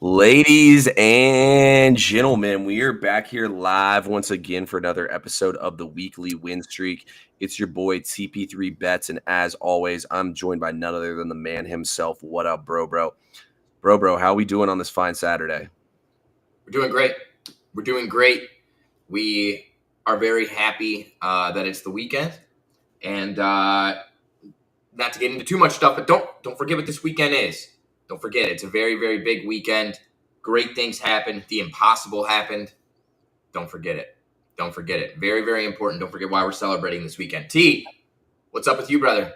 Ladies and gentlemen, we are back here live once again for another episode of the weekly win streak. It's your boy TP3 Bets, and as always, I'm joined by none other than the man himself. What up, bro? How we doing on this fine Saturday? We're doing great. We're doing great. We are very happy that it's the weekend, and not to get into too much stuff, but don't forget what this weekend is. Don't forget, it's a very, very big weekend. Great things happened. The impossible happened. Don't forget it. Don't forget it. Very, very important. Don't forget why we're celebrating this weekend. T, what's up with you, brother?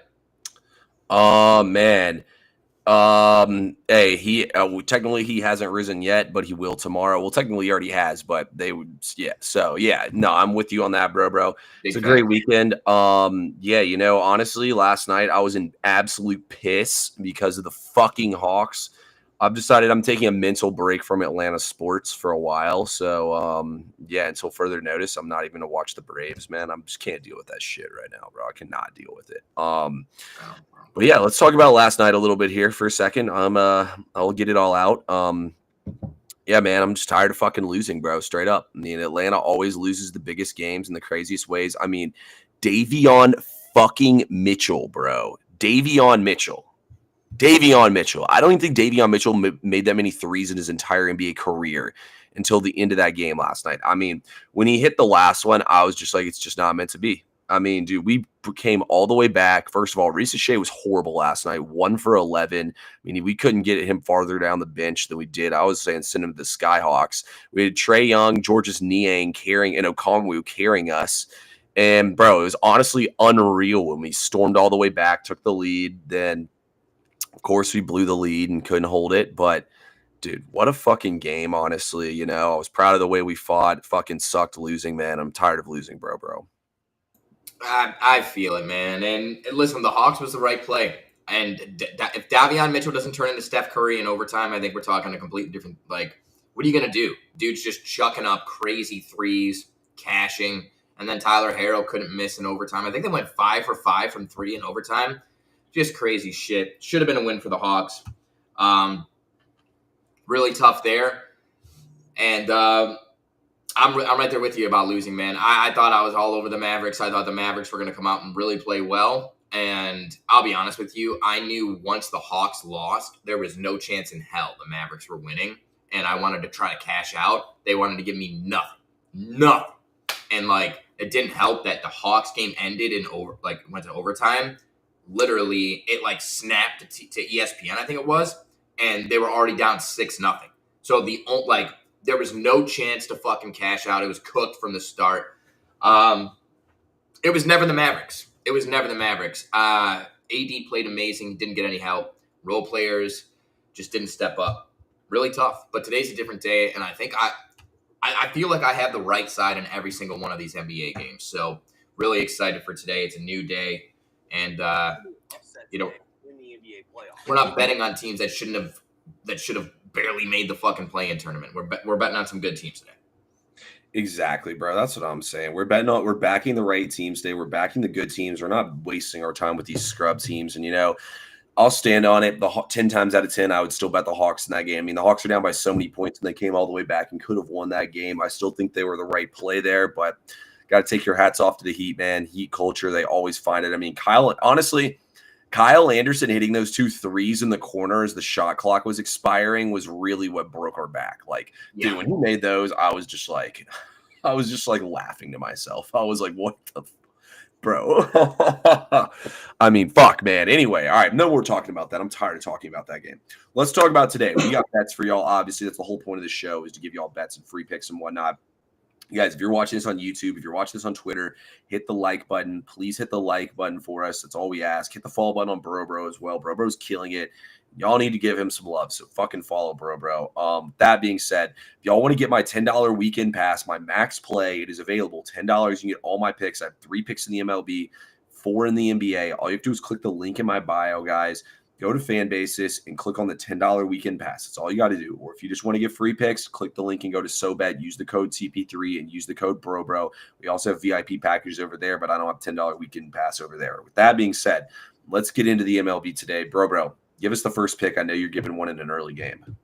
Oh man. Hey, he technically he hasn't risen yet, but he will tomorrow. Well, technically he already has, but they would, yeah. So yeah, no, I'm with you on that, bro. It's Big a fan. great weekend. Yeah, honestly, last night I was in absolute piss because of the fucking Hawks. I've decided I'm taking a mental break from Atlanta sports for a while. So yeah, until further notice, I'm not even gonna watch the Braves, man. I just can't deal with that shit right now, bro. I cannot deal with it. But yeah, let's talk about last night a little bit here for a second. I'll get it all out. Yeah, man, I'm just tired of fucking losing, bro. Straight up. I mean, Atlanta always loses the biggest games in the craziest ways. I mean, Davion fucking Mitchell, bro. Davion Mitchell. I don't even think Davion Mitchell made that many threes in his entire NBA career until the end of that game last night. I mean, when he hit the last one, I was just like, it's just not meant to be. I mean, dude, we came all the way back. First of all, Reese Shea was horrible last night, 1 for 11. I mean, we couldn't get him farther down the bench than we did. I was saying send him to the Skyhawks. We had Trae Young, Georges Niang carrying, and Okongwu carrying us. And, bro, it was honestly unreal when we stormed all the way back, took the lead. Then, of course, we blew the lead and couldn't hold it. But, dude, what a fucking game, honestly. I was proud of the way we fought. It fucking sucked losing, man. I'm tired of losing, bro. I feel it, man. And listen, the Hawks was the right play. And if Davion Mitchell doesn't turn into Steph Curry in overtime, I think we're talking a completely different, what are you going to do? Dude's just chucking up crazy threes, cashing. And then Tyler Harrell couldn't miss in overtime. I think they went 5 for 5 from 3 in overtime. Just crazy shit. Should have been a win for the Hawks. Really tough there. And I'm right there with you about losing, man. I thought I was all over the Mavericks. I thought the Mavericks were going to come out and really play well. And I'll be honest with you, I knew once the Hawks lost, there was no chance in hell the Mavericks were winning. And I wanted to try to cash out. They wanted to give me nothing. And it didn't help that the Hawks game ended in went to overtime. Literally, it snapped to ESPN, I think it was, and they were already down 6-0. So there was no chance to fucking cash out. It was cooked from the start. It was never the Mavericks. AD played amazing. Didn't get any help. Role players just didn't step up. Really tough. But today's a different day, and I think I feel like I have the right side in every single one of these NBA games. So really excited for today. It's a new day, and we're not betting on teams that should have barely made the fucking play-in tournament. We're betting on some good teams today. Exactly, bro. That's what I'm saying. We're backing the right teams today. We're backing the good teams. We're not wasting our time with these scrub teams. And I'll stand on it. 10 times out of 10, I would still bet the Hawks in that game. I mean, the Hawks are down by so many points, and they came all the way back and could have won that game. I still think they were the right play there, but got to take your hats off to the Heat, man. Heat culture, they always find it. I mean, Kyle Anderson hitting those 2 threes in the corner as the shot clock was expiring was really what broke our back. Dude, when he made those, I was just laughing to myself. I was like, what the bro? I mean, fuck, man. Anyway, all right. No, we're talking about that. I'm tired of talking about that game. Let's talk about today. We got bets for y'all. Obviously, that's the whole point of the show, is to give y'all bets and free picks and whatnot. You guys, if you're watching this on YouTube, if you're watching this on Twitter, hit the like button. Please hit the like button for us. That's all we ask. Hit the follow button on Bro as well. Bro's killing it. Y'all need to give him some love, so fucking follow Bro. That being said, if y'all want to get my $10 weekend pass, my max play, it is available. $10, you can get all my picks. I have 3 picks in the MLB, 4 in the NBA. All you have to do is click the link in my bio, guys. Go to Fan Basis and click on the $10 weekend pass. That's all you got to do. Or if you just want to get free picks, click the link and go to SoBet. Use the code CP3 and use the code Bro. We also have VIP packages over there, but I don't have $10 weekend pass over there. With that being said, let's get into the MLB today. Bro, give us the first pick. I know you're giving one in an early game.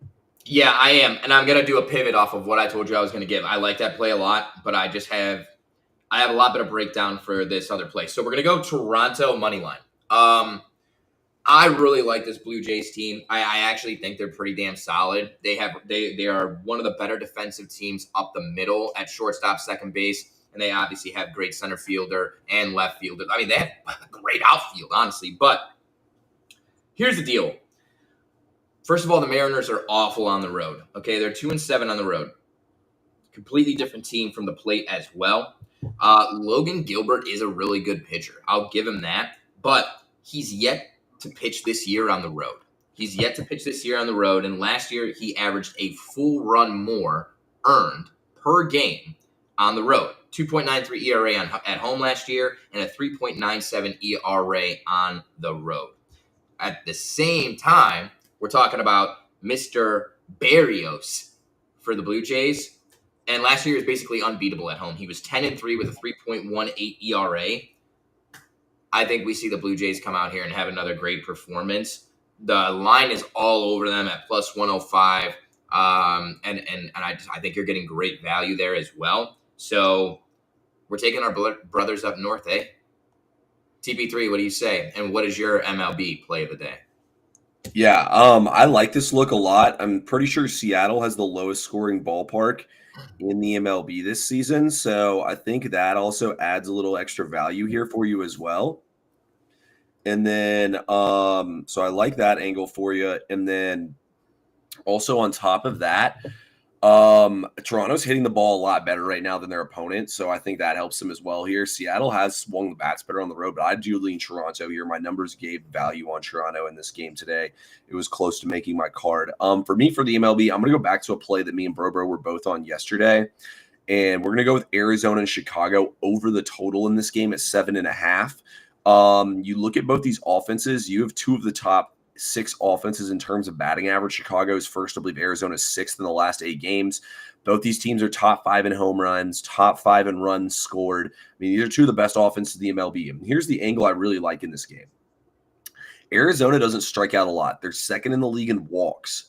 Yeah, I am, and I'm gonna do a pivot off of what I told you I was gonna give. I like that play a lot, but I have a lot better breakdown for this other play. So we're gonna go Toronto money line. I really like this Blue Jays team. I actually think they're pretty damn solid. They are one of the better defensive teams up the middle at shortstop, second base, and they obviously have great center fielder and left fielder. I mean, they have great outfield, honestly. But here's the deal. First of all, the Mariners are awful on the road. Okay, they're 2-7 on the road. Completely different team from the plate as well. Logan Gilbert is a really good pitcher. I'll give him that, but he's yet to pitch this year on the road. He's yet to pitch this year on the road, and last year he averaged a full run more earned per game on the road. 2.93 ERA at home last year and a 3.97 ERA on the road. At the same time, we're talking about Mr. Barrios for the Blue Jays. And last year he was basically unbeatable at home. He was 10-3 with a 3.18 ERA. I think we see the Blue Jays come out here and have another great performance. The line is all over them at plus 105. And I think you're getting great value there as well. So we're taking our brothers up north, eh? TP3, what do you say? And what is your MLB play of the day? Yeah, I like this look a lot. I'm pretty sure Seattle has the lowest scoring ballpark in the MLB this season, so I think that also adds a little extra value here for you as well. And then, so I like that angle for you. And then also on top of that, Toronto's hitting the ball a lot better right now than their opponent, so I think that helps them as well here. Seattle has swung the bats better on the road, but I do lean Toronto here. My numbers gave value on Toronto in this game today. It was close to making my card. For me, for the MLB, I'm going to go back to a play that me and Bro were both on yesterday, and we're going to go with Arizona and Chicago over the total in this game at 7.5. You look at both these offenses, you have two of the top six offenses in terms of batting average. Chicago is first, I believe Arizona's sixth in the last 8 games. Both these teams are top 5 in home runs, top 5 in runs scored. I mean, these are two of the best offenses in the MLB. And here's the angle I really like in this game. Arizona doesn't strike out a lot. They're second in the league in walks.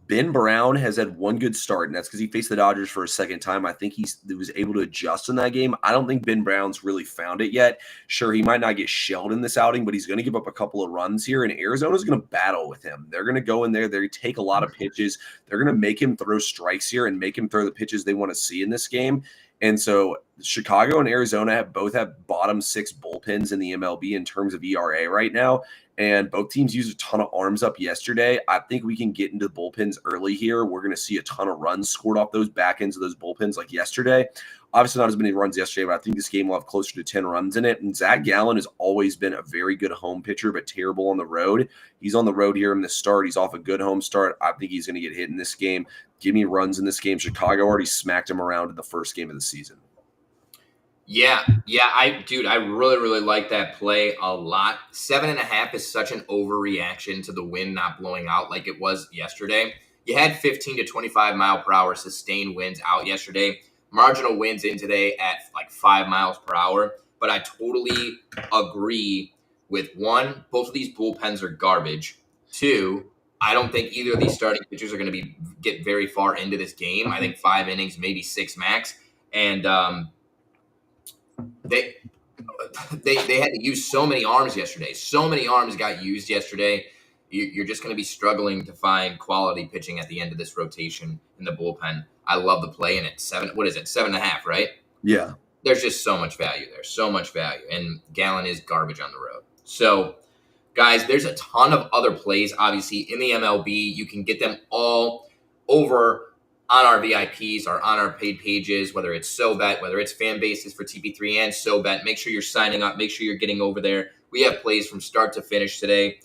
Ben Brown has had one good start, and that's because he faced the Dodgers for a second time. I think he was able to adjust in that game. I don't think Ben Brown's really found it yet. Sure, he might not get shelled in this outing, but he's going to give up a couple of runs here, and Arizona's going to battle with him. They're going to go in there. They take a lot of pitches. They're going to make him throw strikes here and make him throw the pitches they want to see in this game. And so Chicago and Arizona both have bottom 6 bullpens in the MLB in terms of ERA right now. And both teams used a ton of arms up yesterday. I think we can get into the bullpens early here. We're going to see a ton of runs scored off those back ends of those bullpens like yesterday. Obviously not as many runs yesterday, but I think this game will have closer to 10 runs in it. And Zach Gallen has always been a very good home pitcher, but terrible on the road. He's on the road here in the start. He's off a good home start. I think he's going to get hit in this game. Give me runs in this game. Chicago already smacked him around in the first game of the season. Yeah, I really, really like that play a lot. 7.5 is such an overreaction to the wind not blowing out like it was yesterday. You had 15 to 25 mile per hour sustained winds out yesterday. Marginal winds in today at like 5 miles per hour. But I totally agree with one, both of these bullpens are garbage. Two, I don't think either of these starting pitchers are going to get very far into this game. I think 5 innings, maybe 6 max. And they had to use so many arms yesterday. So many arms got used yesterday. You're just going to be struggling to find quality pitching at the end of this rotation in the bullpen. I love the play, and it's 7.5, right? Yeah. There's just so much value there, so much value, and Gallen is garbage on the road. So, guys, there's a ton of other plays, obviously, in the MLB. You can get them all over on our VIPs or on our paid pages, whether it's SoBet, whether it's fan bases for TP3 and SoBet. Make sure you're signing up. Make sure you're getting over there. We have plays from start to finish today.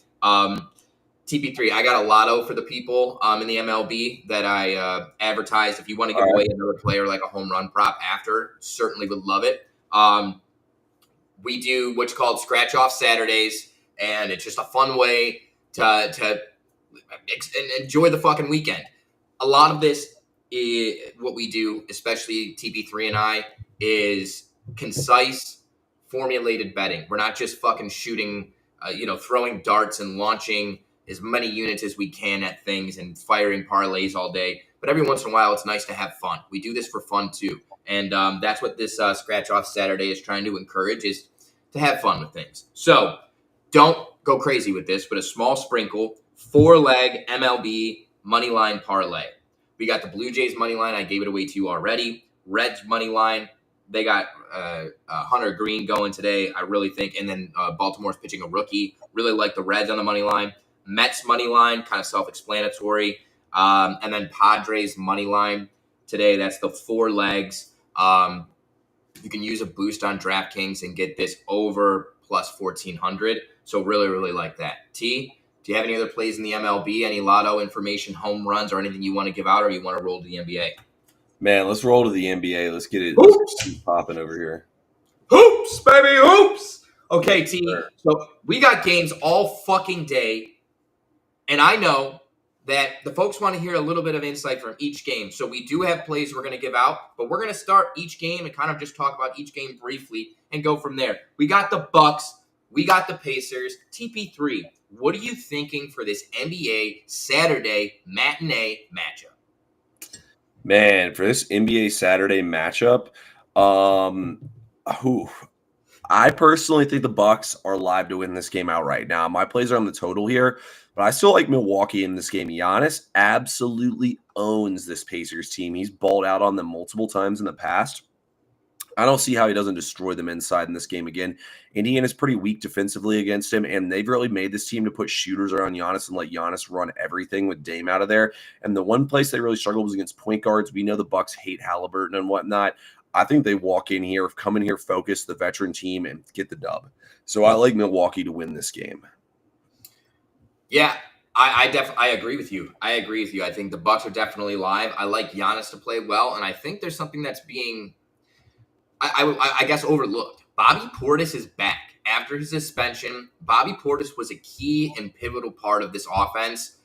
TP3, I got a lotto for the people in the MLB that I advertised. If you want to give away another player like a home run prop after, certainly would love it. We do what's called scratch off Saturdays, and it's just a fun way to enjoy the fucking weekend. A lot of this what we do, especially TP3 and I, is concise, formulated betting. We're not just fucking shooting, throwing darts and launching as many units as we can at things and firing parlays all day. But every once in a while, it's nice to have fun. We do this for fun too. And that's what this Scratch Off Saturday is trying to encourage, is to have fun with things. So don't go crazy with this, but a small sprinkle, 4-leg MLB money line parlay. We got the Blue Jays money line. I gave it away to you already. Reds money line. They got Hunter Green going today, I really think. And then Baltimore's pitching a rookie. Really like the Reds on the money line. Mets money line, kind of self-explanatory. And then Padres money line today. That's the 4 legs. You can use a boost on DraftKings and get this over plus 1,400. So really, really like that. T, do you have any other plays in the MLB? Any lotto information, home runs, or anything you want to give out, or you want to roll to the NBA? Man, let's roll to the NBA. Let's get it. Let's keep popping over here. Hoops, baby, hoops. Okay, T. Sure. So we got games all fucking day, and I know that the folks want to hear a little bit of insight from each game. So we do have plays we're going to give out, but we're going to start each game and kind of just talk about each game briefly and go from there. We got the Bucks. We got the Pacers. TP3, what are you thinking for this NBA Saturday matinee matchup? Man, for this NBA Saturday matchup, I personally think the Bucks are live to win this game outright. Now, my plays are on the total here, but I still like Milwaukee in this game. Giannis absolutely owns this Pacers team. He's balled out on them multiple times in the past. I don't see how he doesn't destroy them inside in this game again. Indiana's pretty weak defensively against him, and they've really made this team to put shooters around Giannis and let Giannis run everything with Dame out of there. And the one place they really struggled was against point guards. We know the Bucks hate Halliburton and whatnot. I think they walk in here, come in here, focus the veteran team, and get the dub. So I like Milwaukee to win this game. Yeah, I agree with you. I agree with you. I think the Bucks are definitely live. I like Giannis to play well, and I think there's something that's being I guess overlooked. Bobby Portis is back after his suspension. Bobby Portis was a key and pivotal part of this offense,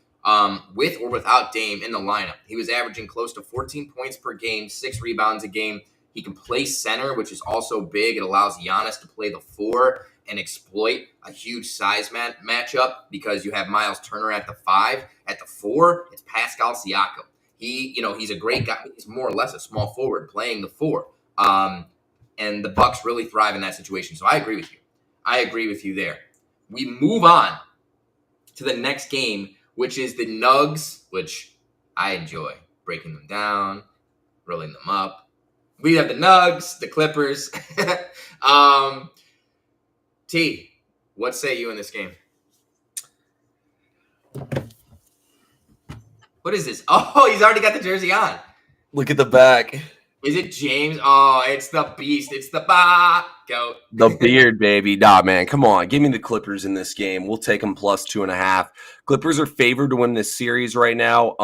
with or without Dame in the lineup. He was averaging close to 14 points per game, 6 rebounds a game. He can play center, which is also big. It allows Giannis to play the 4 and exploit a huge size matchup, because you have Miles Turner at the 5. At the 4, it's Pascal Siakam. He's a great guy. He's more or less a small forward playing the 4. And the Bucks really thrive in that situation. So I agree with you. I agree with you there. We move on to the next game, which is the Nugs, which I enjoy breaking them down, rolling them up. We have the Nugs, the Clippers. T, what say you in this game? What is this? Oh, he's already got the jersey on. Look at the back. Is it James? Oh, it's the beast. It's the goat. The beard, baby. Nah, man, come on. Give me the Clippers in this game. We'll take them plus 2.5. Clippers are favored to win this series right now.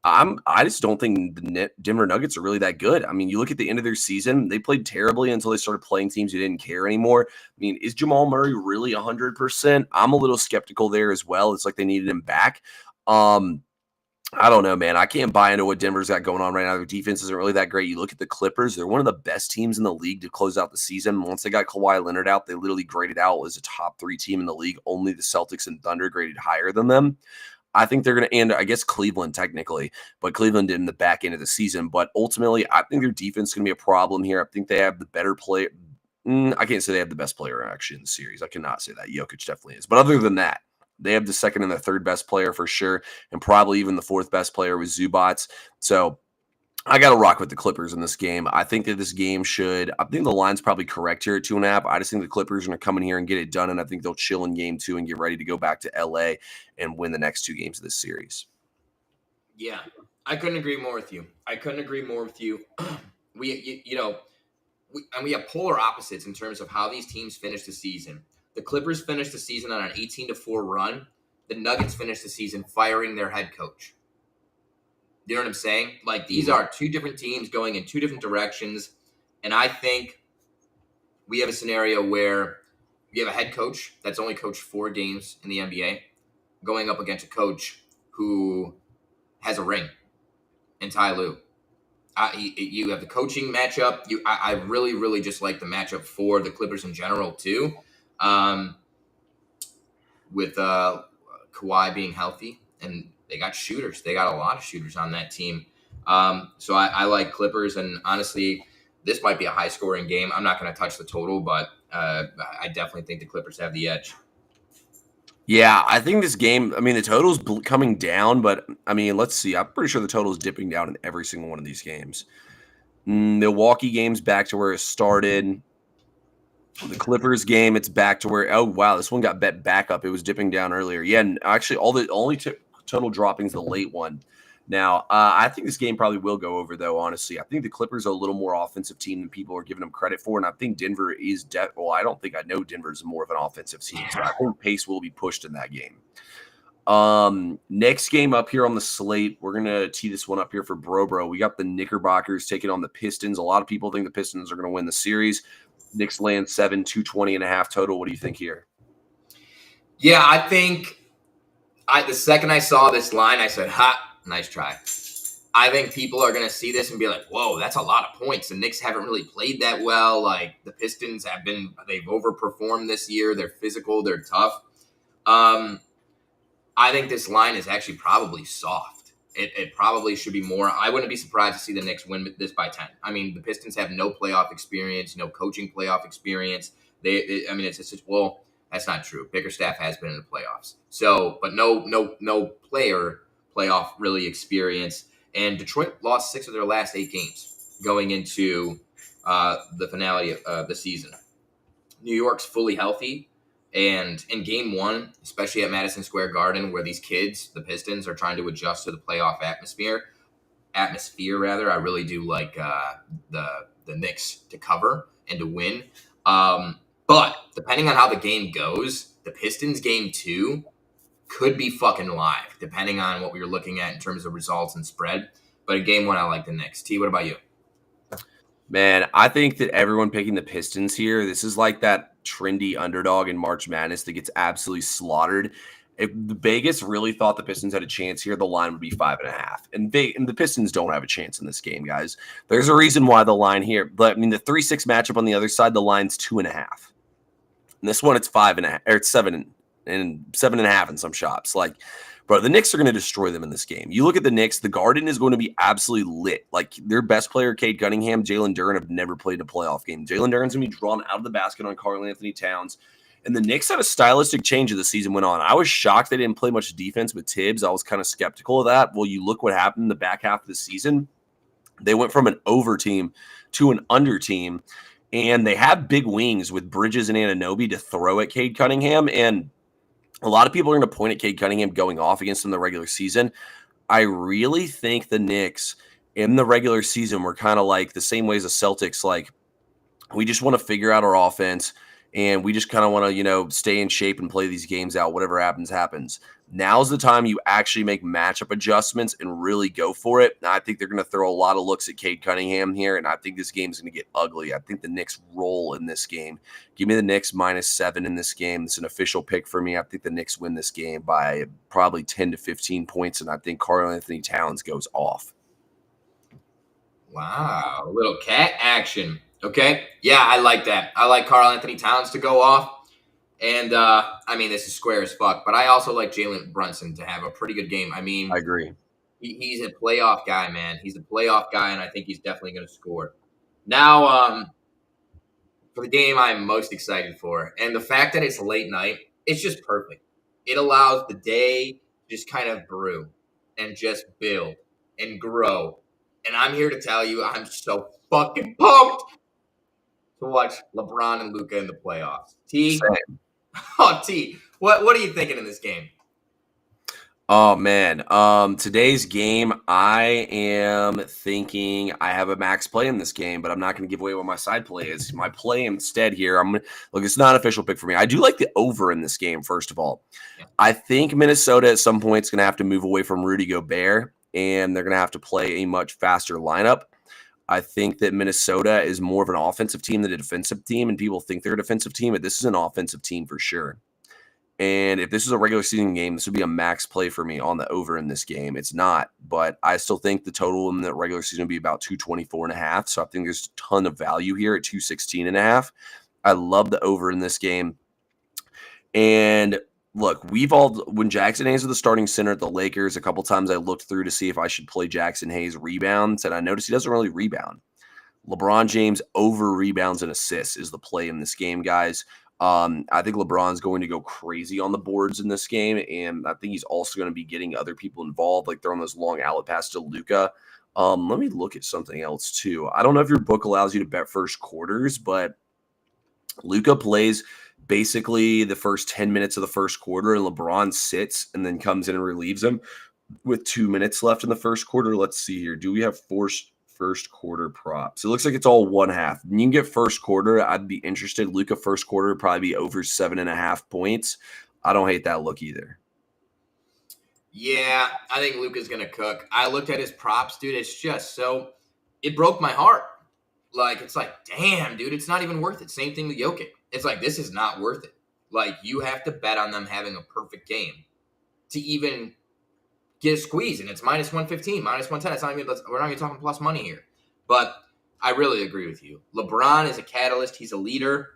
I just don't think the Denver Nuggets are really that good. I mean, you look at the end of their season, they played terribly until they started playing teams who didn't care anymore. I mean, is Jamal Murray really 100%? I'm a little skeptical there as well. It's like they needed him back. I don't know, man. I can't buy into what Denver's got going on right now. Their defense isn't really that great. You look at the Clippers, they're one of the best teams in the league to close out the season. Once they got Kawhi Leonard out, they literally graded out as a top 3 team in the league. Only the Celtics and Thunder graded higher than them. I think they're going to end, I guess, Cleveland technically, but Cleveland did in the back end of the season. But ultimately, I think their defense is going to be a problem here. I think they have the better player. I can't say they have the best player actually in the series. I cannot say that. Jokic definitely is. But other than that, they have the second and the third best player for sure, and probably even the 4th best player with Zubats. So I got to rock with the Clippers in this game. I think that this game I think the line's probably correct here at 2.5. I just think the Clippers are going to come in here and get it done, and I think they'll chill in game 2 and get ready to go back to LA and win the next 2 games of this series. Yeah, I couldn't agree more with you. We have polar opposites in terms of how these teams finish the season. The Clippers finished the season on an 18-4 run. The Nuggets finished the season firing their head coach. You know what I'm saying? Like, these are 2 different teams going in 2 different directions. And I think we have a scenario where you have a head coach that's only coached 4 games in the NBA going up against a coach who has a ring in Ty Lue. You have the coaching matchup. I really, really just like the matchup for the Clippers in general, too. With Kawhi being healthy, and they got shooters. They got a lot of shooters on that team. So I like Clippers, and honestly, this might be a high scoring game. I'm not going to touch the total, but I definitely think the Clippers have the edge. Yeah, I think this game, I mean, the total's coming down, but I mean, let's see. I'm pretty sure the total is dipping down in every single one of these games. Milwaukee game's back to where it started. The Clippers game, it's back to where, oh, wow, this one got bet back up. It was dipping down earlier. Yeah, and actually, only total dropping is the late one. Now, I think this game probably will go over, though, honestly. I think the Clippers are a little more offensive team than people are giving them credit for, and I think Denver is well, I don't think I know Denver's more of an offensive team, so I think pace will be pushed in that game. Next game up here on the slate, we're going to tee this one up here for Bro. We got the Knickerbockers taking on the Pistons. A lot of people think the Pistons are going to win the series. Knicks land 220.5 total. What do you think here? Yeah, I think the second I saw this line, I said, ha, nice try. I think people are going to see this and be like, whoa, that's a lot of points. The Knicks haven't really played that well. Like, the Pistons they've overperformed this year. They're physical. They're tough. I think this line is actually probably soft. It probably should be more. I wouldn't be surprised to see the Knicks win this by 10. I mean, the Pistons have no playoff experience, no coaching playoff experience. It's just, well, that's not true. Bickerstaff has been in the playoffs. So, but no player playoff really experience. And Detroit lost 6 of their last 8 games going into the finale of the season. New York's fully healthy. And in game 1, especially at Madison Square Garden, where these kids, the Pistons, are trying to adjust to the playoff atmosphere, I really do like the Knicks to cover and to win. But depending on how the game goes, the Pistons game 2 could be fucking live, depending on what we were looking at in terms of results and spread. But in game 1, I like the Knicks. T, what about you? Man, I think that everyone picking the Pistons here, this is like that trendy underdog in March Madness that gets absolutely slaughtered. If the Vegas really thought the Pistons had a chance here, the line would be 5.5. And the Pistons don't have a chance in this game, guys. There's a reason why the line here, but I mean, the 3-6 matchup on the other side, the line's 2.5. And this one, it's 5.5, or it's 7.5 in some shops. Like, bro, the Knicks are going to destroy them in this game. You look at the Knicks, the Garden is going to be absolutely lit. Like, their best player, Cade Cunningham, Jalen Duren, have never played a playoff game. Jalen Duren's going to be drawn out of the basket on Karl-Anthony Towns. And the Knicks had a stylistic change as the season went on. I was shocked they didn't play much defense with Tibbs. I was kind of skeptical of that. Well, you look what happened in the back half of the season. They went from an over team to an under team. And they have big wings with Bridges and Anunoby to throw at Cade Cunningham. And a lot of people are going to point at Cade Cunningham going off against him in the regular season. I really think the Knicks in the regular season were kind of like the same way as the Celtics. Like, we just want to figure out our offense, and we just kind of want to, stay in shape and play these games out. Whatever happens, happens. Now's the time you actually make matchup adjustments and really go for it. And I think they're going to throw a lot of looks at Cade Cunningham here, and I think this game is going to get ugly. I think the Knicks roll in this game. Give me the Knicks -7 in this game. It's an official pick for me. I think the Knicks win this game by probably 10 to 15 points, and I think Karl-Anthony Towns goes off. Wow, a little cat action. Okay, yeah, I like that. I like Karl-Anthony Towns to go off. And, this is square as fuck. But I also like Jalen Brunson to have a pretty good game. I agree. He's a playoff guy, man. He's a playoff guy, and I think he's definitely going to score. Now, for the game I'm most excited for, and the fact that it's late night, it's just perfect. It allows the day to just kind of brew and just build and grow. And I'm here to tell you I'm so fucking pumped to watch LeBron and Luka in the playoffs. T, Same. Oh, T, what are you thinking in this game? Oh, man. Today's game, I am thinking I have a max play in this game, but I'm not going to give away what my side play is. My play instead here, look, it's not an official pick for me. I do like the over in this game, first of all. Yeah. I think Minnesota at some point is going to have to move away from Rudy Gobert, and they're going to have to play a much faster lineup. I think that Minnesota is more of an offensive team than a defensive team, and people think they're a defensive team, but this is an offensive team for sure. And if this is a regular season game, this would be a max play for me on the over in this game. It's not, but I still think the total in the regular season would be about 224.5. So I think there's a ton of value here at 216.5. I love the over in this game. And look, when Jackson Hayes was the starting center at the Lakers, a couple times I looked through to see if I should play Jackson Hayes rebounds, and I noticed he doesn't really rebound. LeBron James over rebounds and assists is the play in this game, guys. I think LeBron's going to go crazy on the boards in this game, and I think he's also going to be getting other people involved, like throwing those long outlet passes to Luka. Let me look at something else too. I don't know if your book allows you to bet first quarters, but Luka plays basically the first 10 minutes of the first quarter, and LeBron sits and then comes in and relieves him with 2 minutes left in the first quarter. Let's see here. Do we have first quarter props? It looks like it's all one half. You can get first quarter. I'd be interested. Luka first quarter would probably be over 7.5 points. I don't hate that look either. Yeah, I think Luka's going to cook. I looked at his props, dude. It's just so – it broke my heart. Like, it's like, damn, dude, it's not even worth it. Same thing with Jokic. It's like, this is not worth it. Like, you have to bet on them having a perfect game to even get a squeeze. And it's minus 115, minus 110. It's not even, we're not even talking plus money here. But I really agree with you. LeBron is a catalyst. He's a leader.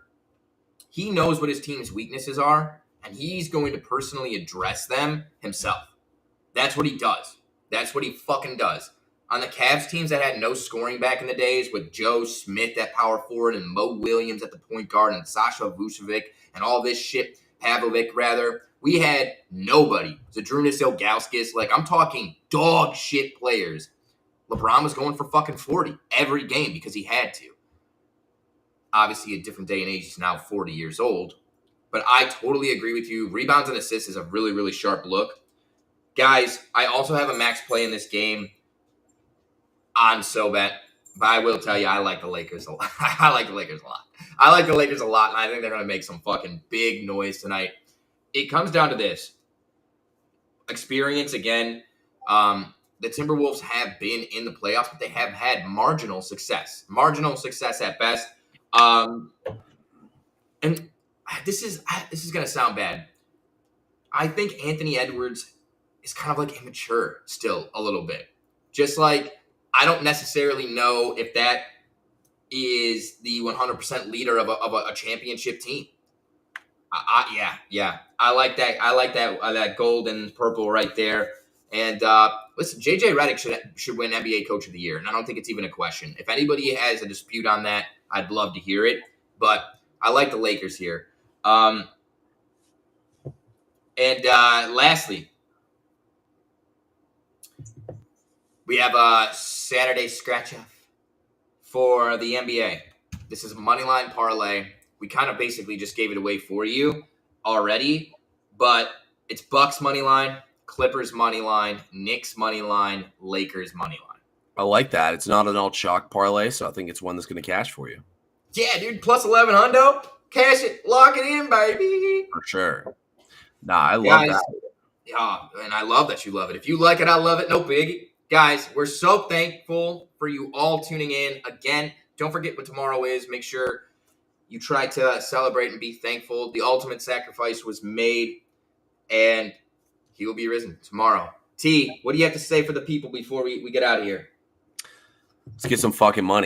He knows what his team's weaknesses are, and he's going to personally address them himself. That's what he does. That's what he fucking does. On the Cavs teams that had no scoring back in the days with Joe Smith at power forward and Mo Williams at the point guard and Sasha Vucevic and all this shit, Pavlovic rather, we had nobody. Zadrunas Ilgauskas, like I'm talking dog shit players. LeBron was going for fucking 40 every game because he had to. Obviously a different day and age, he's now 40 years old. But I totally agree with you. Rebounds and assists is a really, really sharp look. Guys, I also have a max play in this game on SoBet, but I will tell you, I like the Lakers a lot. I like the Lakers a lot, and I think they're going to make some fucking big noise tonight. It comes down to this. Experience, again, the Timberwolves have been in the playoffs, but they have had marginal success. Marginal success at best. And this is going to sound bad. I think Anthony Edwards is kind of like immature still a little bit. Just like, I don't necessarily know if that is the 100% leader of a championship team. Yeah. I like that. I like that gold and purple right there. And listen, JJ Redick should win NBA Coach of the Year, and I don't think it's even a question. If anybody has a dispute on that, I'd love to hear it. But I like the Lakers here. Lastly, we have a Saturday scratch-off for the NBA. This is a moneyline parlay. We kind of basically just gave it away for you already, but it's Bucks moneyline, Clippers moneyline, Knicks moneyline, Lakers moneyline. I like that. It's not an all chalk parlay, so I think it's one that's going to cash for you. Yeah, dude, plus 11 hundo. Cash it, lock it in, baby. For sure. Nah, I love that. Yeah, and I love that you love it. If you like it, I love it. No biggie. Guys, we're so thankful for you all tuning in. Again, don't forget what tomorrow is. Make sure you try to celebrate and be thankful. The ultimate sacrifice was made, and he will be risen tomorrow. T, what do you have to say for the people before we get out of here? Let's get some fucking money.